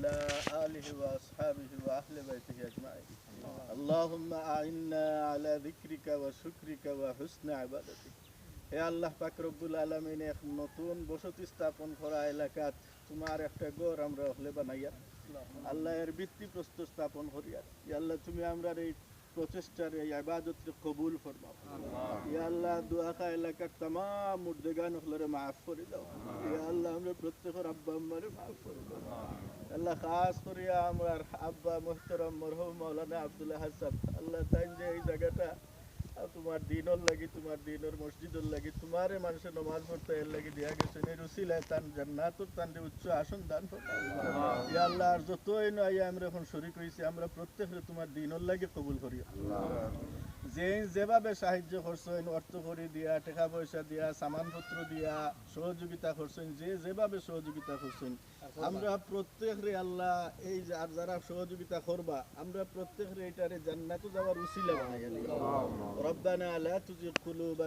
وعلى آله وأصحابه وأهل بيته أجمعين اللهم أعنا على ذكرك وشكرك وحسن عبادتك হে আল্লাহ পাক রব্বুল আলামিন এক নতুন বসতি স্থাপন করা এলাকাত তোমার একটা ঘর আমরা হলে বানাইয়া আল্লাহ এর ভিত্তিপ্রস্তর স্থাপন করিয়া ইয়া আল্লাহ তুমি আমরার এই প্রচেষ্টার এই ইবাদতকে কবুল ফরমাও ইয়া আল্লাহ দোয়া কা এলাকার तमाम মুর্দেগান হলরে maaf করে দাও ইয়া আল্লাহ আমরা প্রত্যেকের আব্বা আম্মারে maaf করে দাও আল্লাহ খাস করিয়া আমরার আব্বা মুহতারাম মরহুম মাওলানা আব্দুল হাসান আল্লাহ তাই যে এই জায়গাটা তোমার দিনর লাগি তোমার দিনের মসজিদের লাগি তোমারে মানুষের নামাজ পড়তে এর লাগি দিয়া গেছে এই রসিলায় তান জান্নাতুর তানরে উচ্চ আসন দান ফরমাও ইয়া আল্লাহ আর যতই নয় আমরা এখন শরীক হইছি আমরা প্রত্যেকরে তোমার দিনের লাগি কবুল করিও যেভাবে সাহায্য করছেন অর্থ করে দিয়া টাকা পয়সা দিয়া সামানপত্র দিয়া সহযোগিতা করছেন যেভাবে সহযোগিতা করছেন আমরা প্রত্যেকরে আল্লাহ এই যারা সহযোগিতা করবা আমরা প্রত্যেকরে এটারে জান্নাতে যাওয়ার উসিলা বানাইয়া দিও রব্বানা লা তুজিগ কুলুবানা